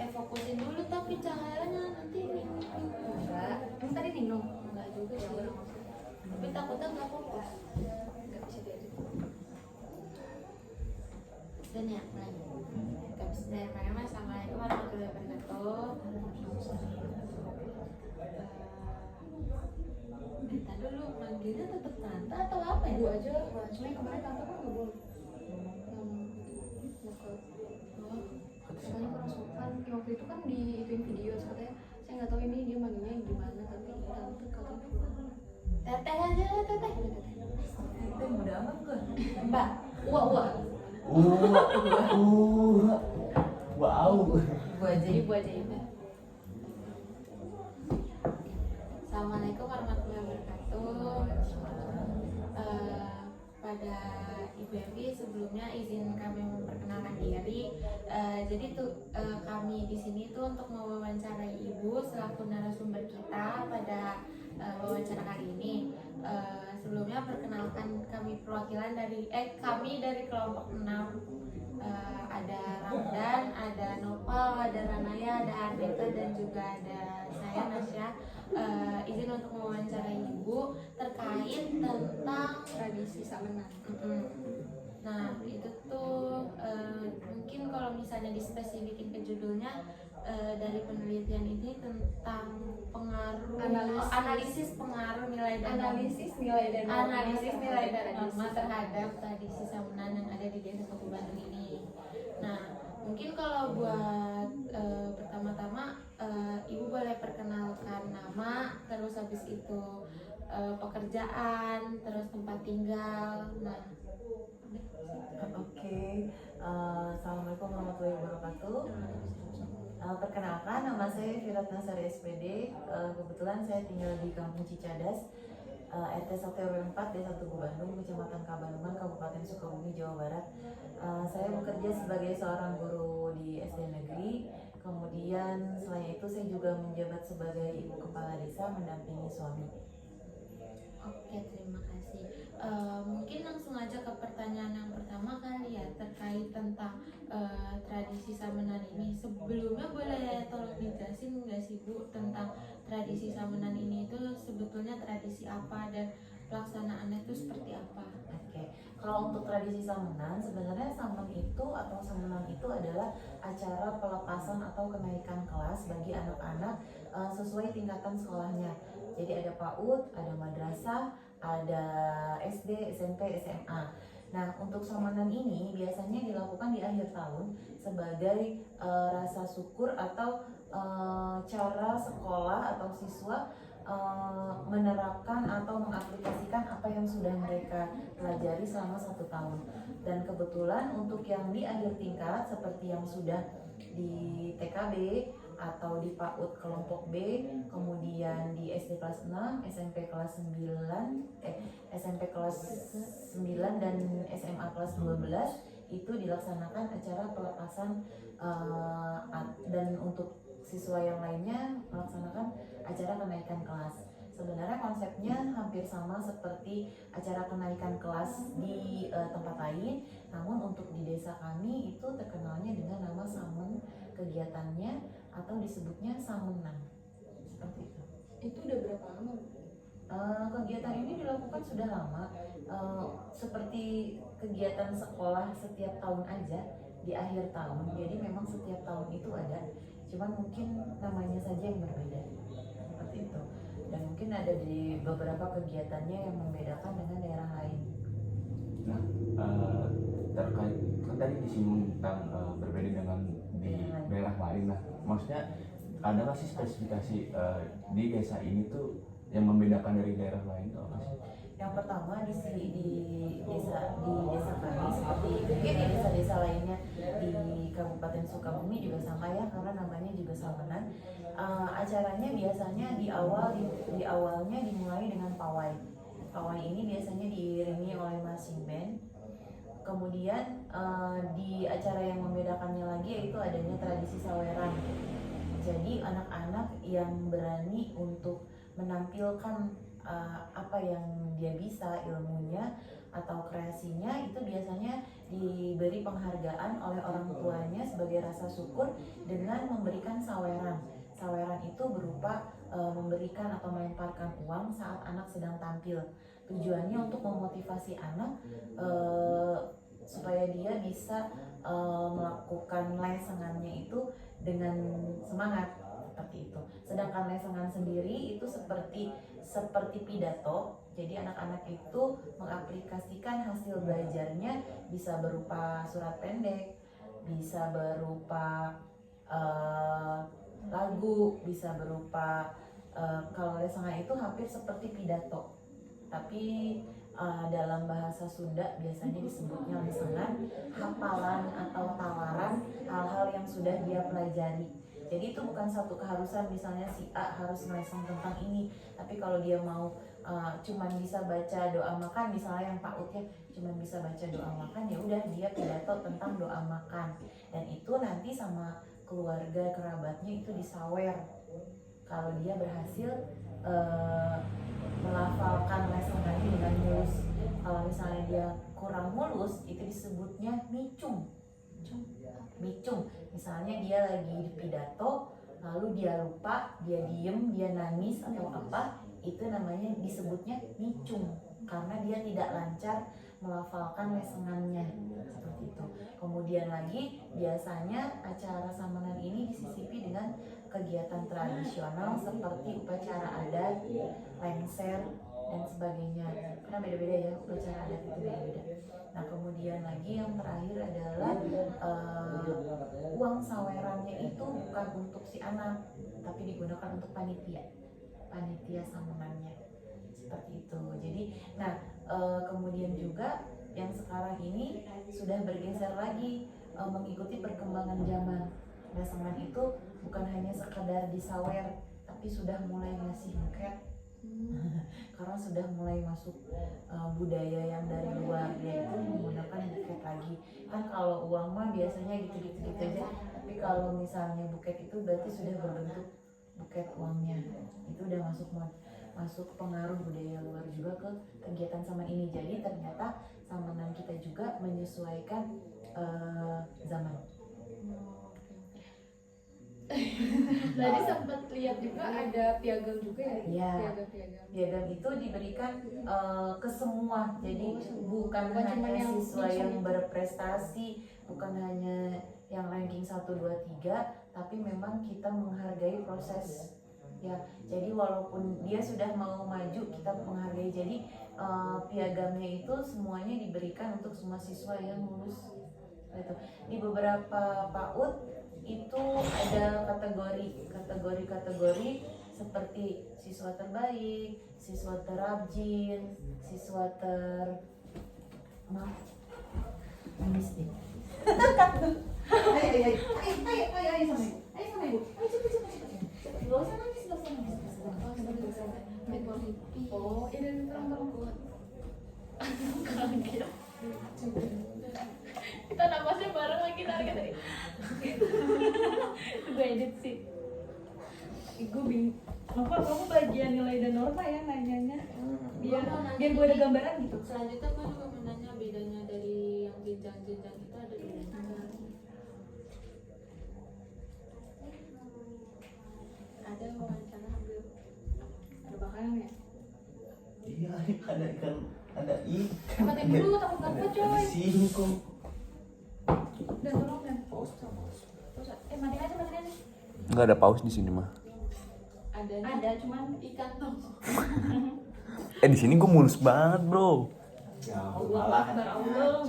fokusin dulu tapi cahayanya nanti Enggak, kan tadi minum. enggak juga sih, tapi takutnya nggak fokus. Enggak bisa kayak gitu. Dan ya mulai Bismillahirrahmanirrahim. Assalamualaikum warahmatullahi wabarakatuh. Minta dulu manggilnya tetap tante atau apa ya? Ibu aja, cuma yang kemarin tante kan nggak boleh. Soalnya kurang sopan. Waktu itu kan di ituin video, katanya saya nggak tahu ini dia manggilnya gimana, tapi tante katanya pulang. Teteh aja, teteh. Itu muda amat kan? Mbak, uak. Wow. Ibu aja. Ibu aja ibu. Assalamualaikum warahmatullahi wabarakatuh. Pada Ibu Evi sebelumnya izin kami memperkenalkan diri. Jadi tuh kami di sini tuh untuk mewawancarai Ibu selaku narasumber kita pada wawancara kali ini. Sebelumnya perkenalkan kami perwakilan dari kami dari kelompok 6. Ada Ramdan, ada Nopal, ada Ranaya, ada Ardeta, dan juga ada saya Nasya. Izin untuk mewawancarai Ibu terkait tentang Tradisi Samenan. Nah itu tuh mungkin kalau misalnya dispesifikin ke judulnya dari penelitian ini tentang pengaruh analisis pengaruh nilai dan Analisis nilai dan norma terhadap tradisi Samenan yang ada di Desa Kutu Bandung ini. Nah mungkin kalau buat pertama-tama Ibu boleh perkenalkan nama, terus habis itu pekerjaan, terus tempat tinggal. Nah, Oke. Assalamualaikum warahmatullahi wabarakatuh. Perkenalkan, nama saya Firatna Sari SPD. Kebetulan saya tinggal di Kampung Cicadas, RT 1 RW 4 Desa Tugu Bandung, Kecamatan Kabandungan, Kabupaten Sukabumi, Jawa Barat. Saya bekerja sebagai seorang guru di SD negeri. Kemudian selain itu saya juga menjabat sebagai ibu kepala desa mendampingi suami. oke, terima kasih. Mungkin langsung aja ke pertanyaan yang pertama kali ya, terkait tentang tradisi Samenan ini. Sebelumnya boleh tolong dijelasin nggak sih Bu tentang tradisi Samenan ini itu sebetulnya tradisi apa dan pelaksanaannya itu seperti apa? Oke, kalau untuk tradisi Samenan, sebenarnya Samen itu atau Samenan itu adalah acara pelepasan atau kenaikan kelas bagi anak-anak sesuai tingkatan sekolahnya. Jadi ada PAUD, ada madrasah, ada SD, SMP, SMA. Nah, untuk Samenan ini biasanya dilakukan di akhir tahun sebagai rasa syukur atau cara sekolah atau siswa menerapkan atau mengaplikasikan apa yang sudah mereka pelajari selama 1 tahun. Dan kebetulan untuk yang di akhir tingkat seperti yang sudah di TKB atau di PAUD kelompok B, kemudian di SD kelas 6, SMP kelas 9 dan SMA kelas 12 itu dilaksanakan acara pelepasan dan untuk siswa yang lainnya melaksanakan acara kenaikan kelas. Sebenarnya konsepnya hampir sama seperti acara kenaikan kelas di tempat lain, namun untuk di desa kami itu terkenalnya dengan nama Samen kegiatannya atau disebutnya Samenan. Seperti itu. Itu udah berapa lama? Kegiatan ini dilakukan sudah lama, seperti kegiatan sekolah setiap tahun aja di akhir tahun. Jadi memang setiap tahun itu ada, cuman mungkin namanya saja yang berbeda seperti itu. Dan mungkin ada di beberapa kegiatannya yang membedakan dengan daerah lain. Nah, terkait kan tadi disinggung tentang berbeda dengan di daerah lain. Nah, maksudnya ada nggak sih spesifikasi di desa ini tuh yang membedakan dari daerah lain tuh apa sih? Yang pertama di desa kami seperti mungkin di desa-desa lainnya di Kabupaten Sukabumi juga sama ya, karena namanya juga Samenan. Acaranya biasanya di awalnya dimulai dengan pawai. Pawai ini biasanya diiringi oleh marching band. Kemudian di acara yang membedakannya lagi yaitu adanya tradisi saweran. Jadi anak-anak yang berani untuk menampilkan apa yang dia bisa ilmunya atau kreasinya itu biasanya diberi penghargaan oleh orang tuanya sebagai rasa syukur dengan memberikan saweran. Saweran itu berupa memberikan atau melemparkan uang saat anak sedang tampil. Tujuannya untuk memotivasi anak supaya dia bisa melakukan lesengannya itu dengan semangat seperti itu. Sedangkan lesengan sendiri itu seperti pidato. Jadi anak-anak itu mengaplikasikan hasil belajarnya bisa berupa surat pendek, bisa berupa lagu, bisa berupa kalau lesengan itu hampir seperti pidato. Tapi dalam bahasa Sunda biasanya disebutnya lesengan, hafalan atau tawaran hal-hal yang sudah dia pelajari. Jadi itu bukan satu keharusan misalnya si A harus ngeleseng tentang ini, tapi kalau dia mau cuman bisa baca doa makan misalnya yang PAUD ya, cuman bisa baca doa makan, ya udah dia pidato tentang doa makan, dan itu nanti sama keluarga kerabatnya itu disawer kalau dia berhasil melafalkan lesengannya dengan mulus. Kalau misalnya dia kurang mulus itu disebutnya micung. Misalnya dia lagi di pidato lalu dia lupa, dia diem, dia nangis atau apa, itu namanya disebutnya micung karena dia tidak lancar melafalkan lesengannya seperti itu. Kemudian lagi biasanya acara samanan ini disisipi dengan kegiatan tradisional seperti upacara adat, lengser dan sebagainya. Karena beda-beda ya, upacara adat itu beda-beda. Nah kemudian lagi yang terakhir adalah uang sawerannya itu bukan untuk si anak, tapi digunakan untuk panitia samanannya seperti itu. Jadi nah kemudian juga yang sekarang ini sudah bergeser lagi mengikuti perkembangan zaman. Lesengan itu bukan hanya sekedar disawer, tapi sudah mulai ngasih buket. Karena sudah mulai masuk budaya yang dari luar, yaitu menggunakan buket lagi. Kan kalau uang mah biasanya gitu-gitu aja, tapi kalau misalnya buket itu berarti sudah berbentuk buket uangnya. Itu udah masuk pengaruh budaya luar juga ke kegiatan saman ini. Jadi ternyata samanan kita juga menyesuaikan zaman. Tadi sempat lihat juga ada piagam juga ya? Iya. Piagam. Piagam itu diberikan ke semua, jadi bukan cuma hanya yang siswa yang itu. berprestasi, bukan hanya yang ranking 1, 2, 3, tapi memang kita menghargai proses. Ya, jadi walaupun dia sudah mau maju, kita menghargai. Jadi piagamnya itu semuanya diberikan untuk semua siswa yang lulus. Gitu. Di beberapa PAUD itu ada kategori seperti siswa terbaik, siswa terrajin, siswa nangis deh. Ayo sama ibu. Ayo cepet. Gak usah nangis. Oh, ini tolong. Kita napasnya bareng lagi target tadi. Gue edit sih. Gue bingung. Apa kamu bagian nilai dan norma ya nanyanya? Biar gue ada gambaran gitu. Selanjutnya gue juga mau nanya bedanya dari yang jenjang-jenjang itu ada bedanya. Ada wawancara hampir. Ada makanan ya? Iya, ada ikan, ada ikan. Matiin dulu, takut ganggu coy. Singkong. Dan tolong dan. Matiin aja. Nggak ada paus di sini mah. Ada cuman Ikan dong. Di sini gue mulus banget bro. Ya, Allah Akbar, Allah.